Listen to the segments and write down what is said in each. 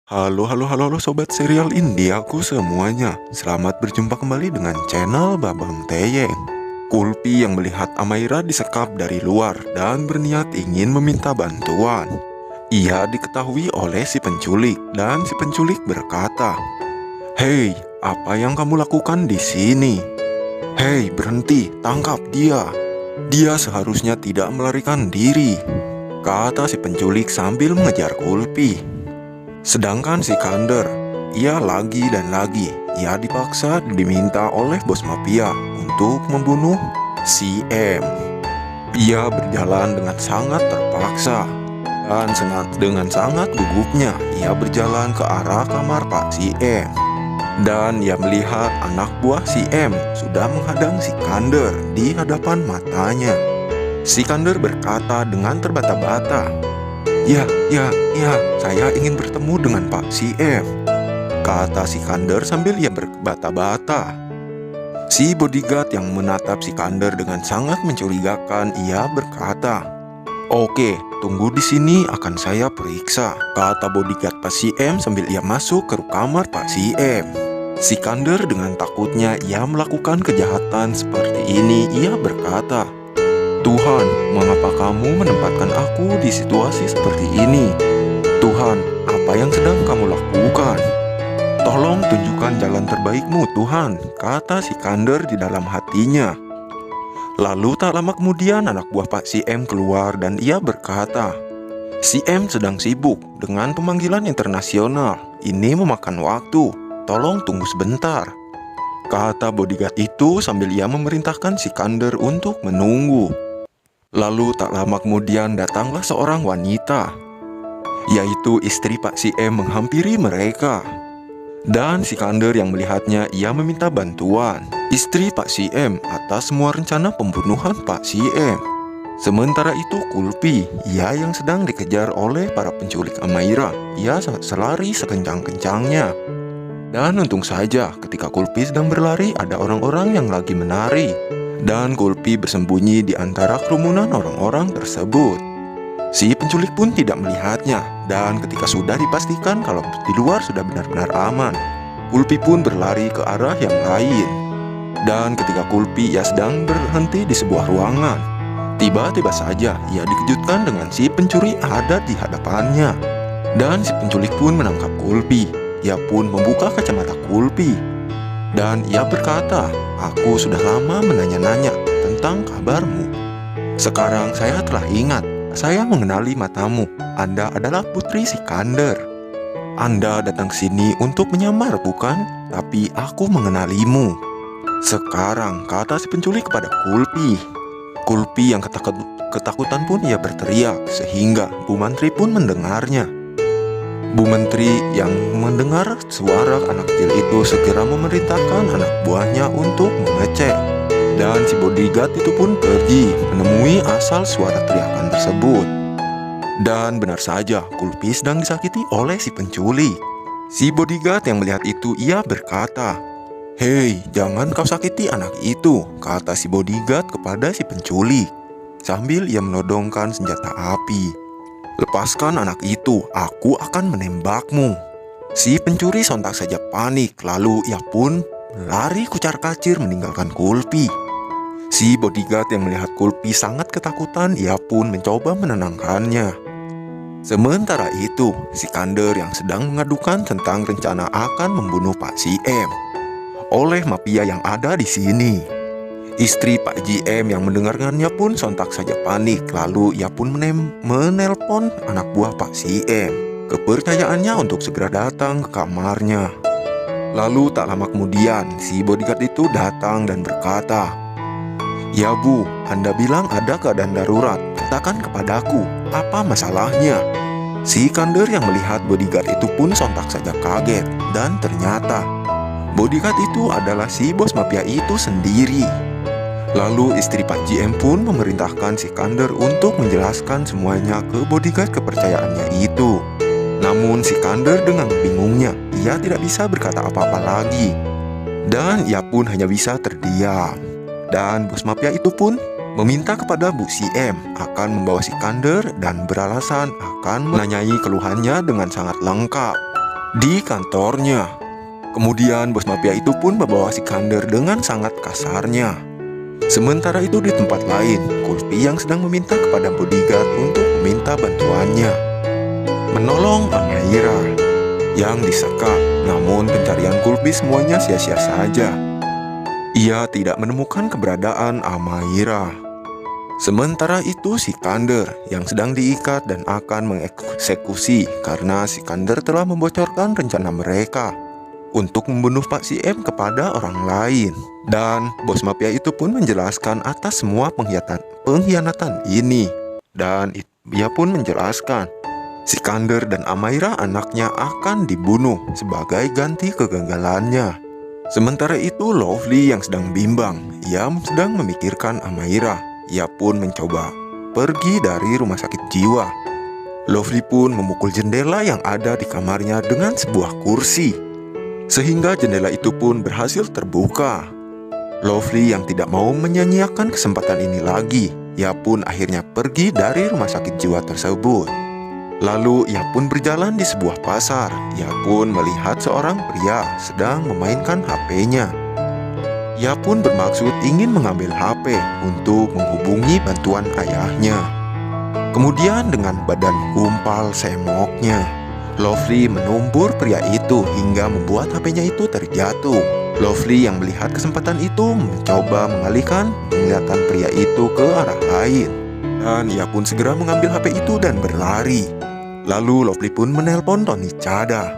Halo sobat serial Indiaku semuanya. Selamat berjumpa kembali dengan channel Babang Teyeng. Kulpi yang melihat Amaira disekap dari luar dan berniat ingin meminta bantuan. Ia diketahui oleh si penculik dan si penculik berkata, "Hei, apa yang kamu lakukan di sini? Hei, berhenti, tangkap dia. Dia seharusnya tidak melarikan diri," kata si penculik sambil mengejar Kulpi. Sedangkan si Kander, ia lagi dan lagi, ia dipaksa diminta oleh bos mafia untuk membunuh si M. Ia berjalan dengan sangat terpaksa dan dengan sangat gugupnya ia berjalan ke arah kamar Pak si M. Dan ia melihat anak buah si M sudah menghadang si Kander di hadapan matanya. Si Kander berkata dengan terbata-bata, Ya, saya ingin bertemu dengan Pak si M," kata si Kander sambil ia berbata-bata. Si bodyguard yang menatap si Kander dengan sangat mencurigakan, ia berkata, "Oke, tunggu di sini akan saya periksa," kata bodyguard Pak si M sambil ia masuk ke kamar Pak si M. Si Kander dengan takutnya ia melakukan kejahatan seperti ini, ia berkata, "Tuhan, mengapa kamu menempatkan aku di situasi seperti ini? Tuhan, apa yang sedang kamu lakukan? Tolong tunjukkan jalan terbaikmu, Tuhan," kata si Kander di dalam hatinya. Lalu tak lama kemudian anak buah Pak si M keluar dan ia berkata, "Si M sedang sibuk dengan pemanggilan internasional. Ini memakan waktu. Tolong tunggu sebentar," kata bodyguard itu sambil ia memerintahkan si Kander untuk menunggu. Lalu tak lama kemudian datanglah seorang wanita, yaitu istri Pak si M menghampiri mereka. Dan si Kander yang melihatnya ia meminta bantuan istri Pak si M atas semua rencana pembunuhan Pak si M. Sementara itu Kulpi, ia yang sedang dikejar oleh para penculik Amaira, ia selari sekencang-kencangnya. Dan untung saja ketika Kulpi sedang berlari ada orang-orang yang lagi menari. Dan Kulpi bersembunyi di antara kerumunan orang-orang tersebut. Si penculik pun tidak melihatnya, dan ketika sudah dipastikan kalau di luar sudah benar-benar aman, Kulpi pun berlari ke arah yang lain. Dan ketika Kulpi ia sedang berhenti di sebuah ruangan, tiba-tiba saja ia dikejutkan dengan si pencuri ada di hadapannya. Dan si penculik pun menangkap Kulpi. Ia pun membuka kacamata Kulpi. Dan ia berkata, "Aku sudah lama menanya-nanya tentang kabarmu. Sekarang saya telah ingat, saya mengenali matamu. Anda adalah putri si Kander. Anda datang ke sini untuk menyamar, bukan? Tapi aku mengenalimu." Sekarang, kata si penculik kepada Kulpi. Kulpi yang ketakutan pun ia berteriak, sehingga Bu Mantri pun mendengarnya. Bu Menteri yang mendengar suara anak kecil itu segera memerintahkan anak buahnya untuk mengecek. Dan si bodyguard itu pun pergi menemui asal suara teriakan tersebut. Dan benar saja, Kulpi sedang disakiti oleh si penculik. Si bodyguard yang melihat itu ia berkata, "Hei, jangan kau sakiti anak itu," kata si bodyguard kepada si penculik sambil ia menodongkan senjata api. "Lepaskan anak itu, aku akan menembakmu." Si pencuri sontak saja panik, lalu ia pun lari kucar-kacir meninggalkan Kulpi. Si bodyguard yang melihat Kulpi sangat ketakutan, ia pun mencoba menenangkannya. Sementara itu, si Kander yang sedang mengadukan tentang rencana akan membunuh Pak si M oleh mafia yang ada di sini. Istri Pak GM yang mendengarkannya pun sontak saja panik, lalu ia pun menelpon anak buah Pak si M. Kepercayaannya untuk segera datang ke kamarnya. Lalu tak lama kemudian si bodyguard itu datang dan berkata, "Ya Bu, Anda bilang ada keadaan darurat. Katakan kepadaku, apa masalahnya?" Si Kander yang melihat bodyguard itu pun sontak saja kaget, dan ternyata bodyguard itu adalah si bos mafia itu sendiri. Lalu istri Pak GM pun memerintahkan si Kander untuk menjelaskan semuanya ke bodyguard kepercayaannya itu. Namun si Kander dengan bingungnya, ia tidak bisa berkata apa-apa lagi. Dan ia pun hanya bisa terdiam. Dan bos mafia itu pun meminta kepada Bu si M akan membawa si Kander dan beralasan akan menanyai keluhannya dengan sangat lengkap. di kantornya. Kemudian bos mafia itu pun membawa Sikander dengan sangat kasarnya. Sementara itu di tempat lain, Kulpi yang sedang meminta kepada bodyguard untuk meminta bantuannya menolong Amaira yang disekap. Namun pencarian Kulpi semuanya sia-sia saja. Ia tidak menemukan keberadaan Amaira. Sementara itu Sikander yang sedang diikat dan akan mengeksekusi karena Sikander telah membocorkan rencana mereka untuk membunuh Pak CM kepada orang lain. Dan bos mafia itu pun menjelaskan atas semua pengkhianatan ini. Dan ia pun menjelaskan Sikander dan Amaira anaknya akan dibunuh sebagai ganti kegagalannya. Sementara itu Lovely yang sedang bimbang, ia sedang memikirkan Amaira. Ia pun mencoba pergi dari rumah sakit jiwa. Lovely pun memukul jendela yang ada di kamarnya dengan sebuah kursi, sehingga jendela itu pun berhasil terbuka. Lovely yang tidak mau menyanyiakan kesempatan ini lagi, ia pun akhirnya pergi dari rumah sakit jiwa tersebut. Lalu ia pun berjalan di sebuah pasar. Ia pun melihat seorang pria sedang memainkan HP-nya. Ia pun bermaksud ingin mengambil HP untuk menghubungi bantuan ayahnya. Kemudian dengan badan gumpal semoknya, Lovely menumbur pria itu hingga membuat HP-nya itu terjatuh. Lovely yang melihat kesempatan itu mencoba mengalihkan penglihatan pria itu ke arah lain. Dan ia pun segera mengambil HP itu dan berlari. Lalu Lovely pun menelpon Tony Chada.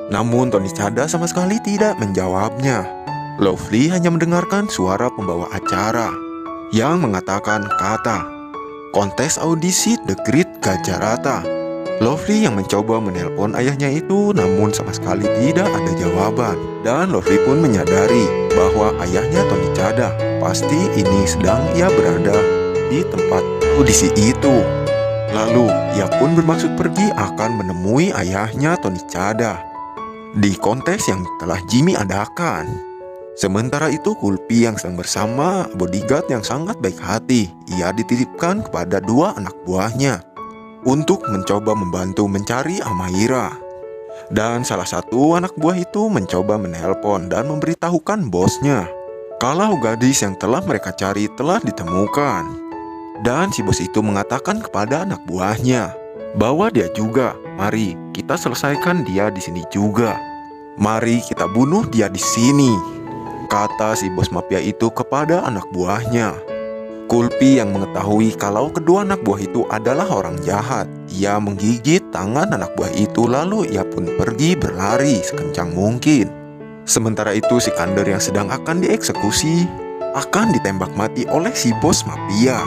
Namun Tony Chada sama sekali tidak menjawabnya. Lovely hanya mendengarkan suara pembawa acara yang mengatakan kata kontes audisi The Great Gajarata. Lovely yang mencoba menelpon ayahnya itu, namun sama sekali tidak ada jawaban. Dan Lovely pun menyadari bahwa ayahnya Tony Chada pasti ini sedang ia berada di tempat audisi itu. Lalu ia pun bermaksud pergi akan menemui ayahnya Tony Chada di kontes yang telah Jimmy adakan. Sementara itu Kulpi yang sedang bersama bodyguard yang sangat baik hati. Ia dititipkan kepada dua anak buahnya untuk mencoba membantu mencari Amaira. Dan salah satu anak buah itu mencoba menelpon dan memberitahukan bosnya kalau gadis yang telah mereka cari telah ditemukan. Dan si bos itu mengatakan kepada anak buahnya bahwa dia juga, mari kita selesaikan dia di sini juga. Mari kita bunuh dia di sini, kata si bos mafia itu kepada anak buahnya. Kulpi yang mengetahui kalau kedua anak buah itu adalah orang jahat, ia menggigit tangan anak buah itu lalu ia pun pergi berlari sekencang mungkin. Sementara itu Sikander yang sedang akan dieksekusi akan ditembak mati oleh si bos mafia.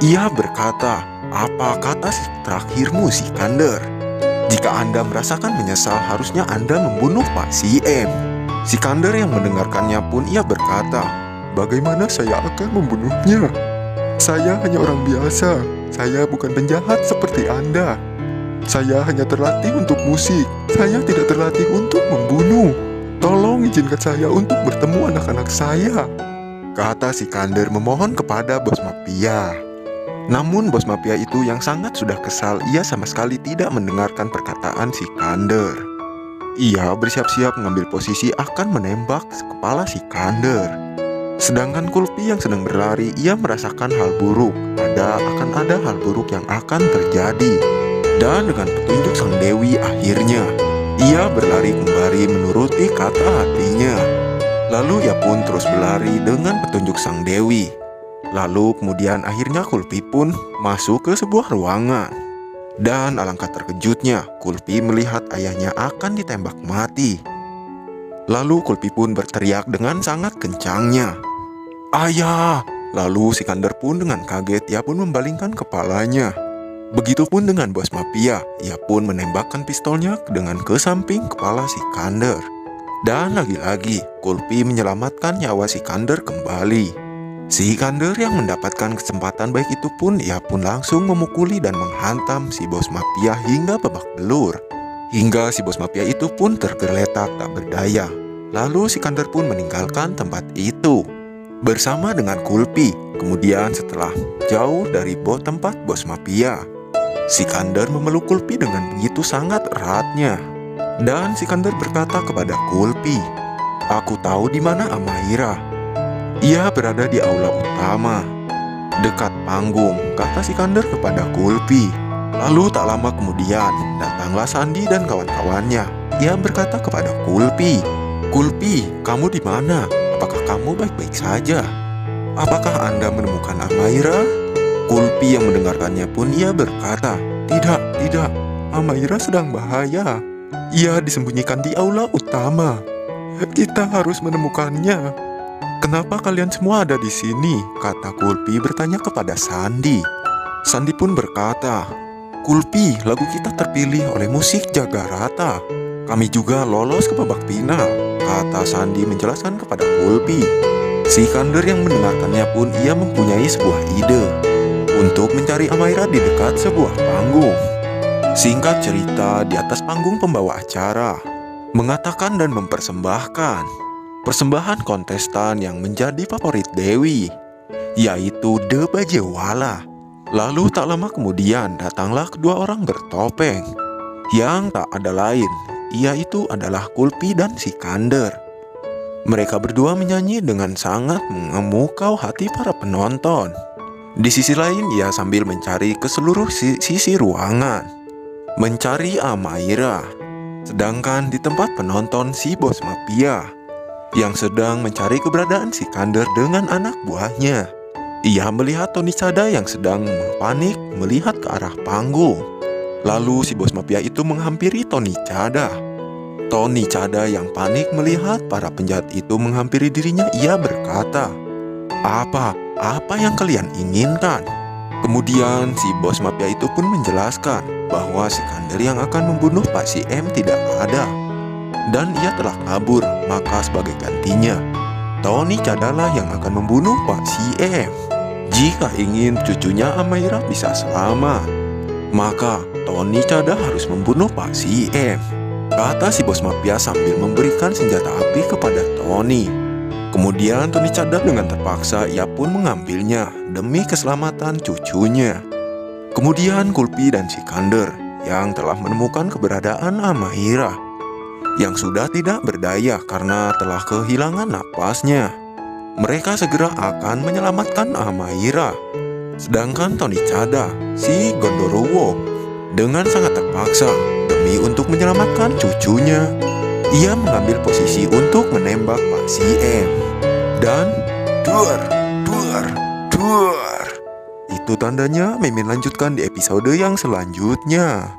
Ia berkata, apa kata terakhirmu Sikander? Jika Anda merasakan menyesal, harusnya Anda membunuh Pak CM. Sikander yang mendengarkannya pun ia berkata, bagaimana saya akan membunuhnya? Saya hanya orang biasa. Saya bukan penjahat seperti Anda. Saya hanya terlatih untuk musik. Saya tidak terlatih untuk membunuh. Tolong izinkan saya untuk bertemu anak-anak saya, kata Sikander memohon kepada bos mafia. Namun bos mafia itu yang sangat sudah kesal, ia sama sekali tidak mendengarkan perkataan Sikander. Ia bersiap-siap mengambil posisi akan menembak kepala Sikander. Sedangkan Kulpi yang sedang berlari, ia merasakan hal buruk. Akan ada hal buruk yang akan terjadi. Dan dengan petunjuk sang dewi akhirnya, ia berlari kembali menuruti kata hatinya. Lalu ia pun terus berlari dengan petunjuk sang dewi. Lalu kemudian akhirnya Kulpi pun masuk ke sebuah ruangan. Dan alangkah terkejutnya, Kulpi melihat ayahnya akan ditembak mati. Lalu Kulpi pun berteriak dengan sangat kencangnya, "Ayah!" Lalu Sikander pun dengan kaget, ia pun membalingkan kepalanya. Begitupun dengan bos mafia, ia pun menembakkan pistolnya dengan ke samping kepala Sikander. Dan lagi-lagi, Kulpi menyelamatkan nyawa Sikander kembali. Sikander yang mendapatkan kesempatan baik itu pun, ia pun langsung memukuli dan menghantam si bos mafia hingga babak belur. Hingga si bos mafia itu pun tergeletak tak berdaya. Lalu Sikander pun meninggalkan tempat itu bersama dengan Kulpi. Kemudian setelah jauh dari tempat bos mafia, Sikander memeluk Kulpi dengan begitu sangat eratnya. Dan Sikandar berkata kepada Kulpi, "Aku tahu di mana Amaira. Ia berada di aula utama, dekat panggung," kata Sikandar kepada Kulpi. Lalu tak lama kemudian, datanglah Sandi dan kawan-kawannya. Ia berkata kepada Kulpi, "Kulpi, kamu di mana? Apakah kamu baik-baik saja? Apakah Anda menemukan Amaira?" Kulpi yang mendengarkannya pun ia berkata, Tidak, Amaira sedang bahaya. Ia disembunyikan di aula utama. Kita harus menemukannya." "Kenapa kalian semua ada di sini?" kata Kulpi bertanya kepada Sandi. Sandi pun berkata, "Kulpi, lagu kita terpilih oleh musik Jagarata. Kami juga lolos ke babak final," kata Sandi menjelaskan kepada Kulpi. Sikandar yang mendengarkannya pun ia mempunyai sebuah ide untuk mencari Amaira di dekat sebuah panggung. Singkat cerita, di atas panggung pembawa acara mengatakan dan mempersembahkan persembahan kontestan yang menjadi favorit Dewi, yaitu The Bajewala. Lalu tak lama kemudian datanglah kedua orang bertopeng yang tak ada lain, yaitu adalah Kulpi dan Sikandar. Mereka berdua menyanyi dengan sangat mengemukau hati para penonton. Di sisi lain, ia sambil mencari ke seluruh sisi ruangan, mencari Amaira. Sedangkan di tempat penonton, si bos mafia yang sedang mencari keberadaan Sikandar dengan anak buahnya. Ia melihat Tony Chada yang sedang panik melihat ke arah panggung. Lalu si bos mafia itu menghampiri Tony Chada. Tony Chada yang panik melihat para penjahat itu menghampiri dirinya, ia berkata, Apa yang kalian inginkan?" Kemudian si bos mafia itu pun menjelaskan bahwa Sikandar yang akan membunuh Pak CM tidak ada dan ia telah kabur. Maka sebagai gantinya, Tony Chada lah yang akan membunuh Pak CM. Jika ingin cucunya Amaira bisa selamat, maka Tony Chada harus membunuh Pak CM, kata si bos mafia sambil memberikan senjata api kepada Tony. Kemudian Tony Chada dengan terpaksa ia pun mengambilnya demi keselamatan cucunya. Kemudian Kulpi dan Sikandar yang telah menemukan keberadaan Amaira, yang sudah tidak berdaya karena telah kehilangan napasnya. Mereka segera akan menyelamatkan Amaira. Sedangkan Tony Chada, si Gondoruo, dengan sangat terpaksa demi untuk menyelamatkan cucunya, ia mengambil posisi untuk menembak Pak CM. Dan duar. Itu tandanya Mimin lanjutkan di episode yang selanjutnya.